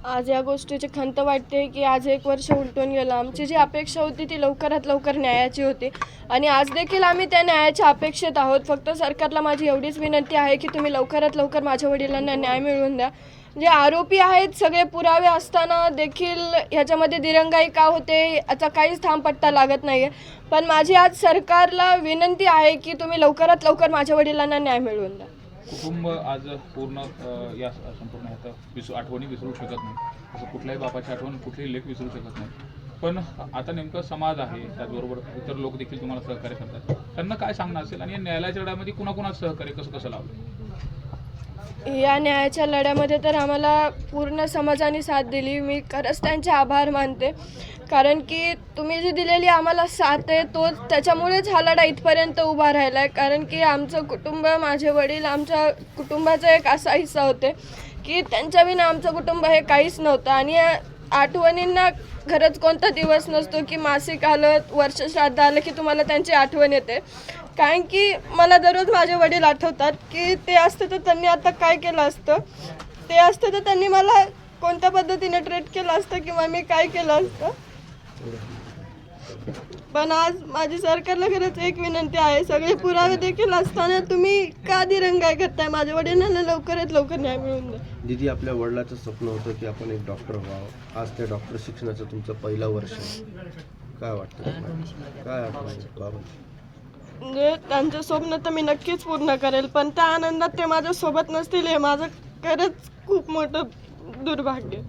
आज या गोष्टीची खंत वाटते की आज 1 वर्ष उलटून गेलं. आमची जी अपेक्षा होती ती लवकरात लवकर न्यायाची होती आणि आज देखील आम्ही त्या न्यायाच्या अपेक्षेत आहोत. फक्त सरकारला माझी एवढीच विनंती आहे की तुम्ही लवकरात लवकर माझ्या वडिलांना न्याय मिळवून द्या. जे आरोपी आहेत सगळे पुरावे असताना देखील ह्याच्यामध्ये दिरंगाई का होते याचा काहीच थांबपत्ता लागत नाही आहे. पण माझी आज सरकारला विनंती आहे की तुम्ही लवकरात लवकर माझ्या वडिलांना न्याय मिळवून द्या. कुटुंब आज पूर्ण या संपूर्ण ह्याचा आठवणी विसरू शकत नाही. असं कुठल्याही बापाची आठवण कुठलेही लेख विसरू शकत नाही. पण आता नेमकं समाज आहे, त्याचबरोबर इतर लोक देखील तुम्हाला सहकार्य करतात. त्यांना काय सांगणं असेल आणि या न्यायालयाच्या लढ्यामध्ये कुणाकुणाचं सहकार्य कसं कसं लावलं? या न्यायाच्या लढ्यामध्ये तर आम्हाला पूर्ण समाजाने साथ दिली. मी खरंच त्यांचे आभार मानते, कारण की तुम्ही जी दिलेली आम्हाला साथ आहे तो त्याच्यामुळेच हा लढा इथपर्यंत उभा राहिला आहे. कारण की आमचं कुटुंब, माझे वडील आमच्या कुटुंबाचा एक असा हिस्सा होते की त्यांच्याविना आमचं कुटुंब हे काहीच नव्हतं. आणि या आठवणींना खरंच कोणता दिवस नसतो की मासिक आलं, वर्षश्राद्ध आलं की तुम्हाला त्यांची आठवण येते. कारण की मला दररोज माझे वडील आठवतात की ते असते तर त्यांनी आता काय केलं असतं, ते असते तर त्यांनी मला कोणत्या पद्धतीने ट्रीट केलं असतं किंवा मी काय केलं असतं. पण आज माझी सरकारला खरंच एक विनंती आहे, सगळे पुरावे देखील असताना तुम्ही का दिरंगाई करताय? माझ्या वडिलांना लवकरात लवकर न्याय मिळवून द्या. दीदी, आपल्या वडिलांचं स्वप्न होतं की आपण एक डॉक्टर व्हावं. आज त्या डॉक्टर शिक्षणाचं तुमचं पहिलं वर्ष आहे. काय वाटतं तुम्हाला? काय आठवण बाबा? म्हणजे त्यांचं स्वप्न तर मी नक्कीच पूर्ण करेल, पण त्या आनंदात ते माझ्यासोबत नसतील हे माझं खरंच खूप मोठं दुर्भाग्य.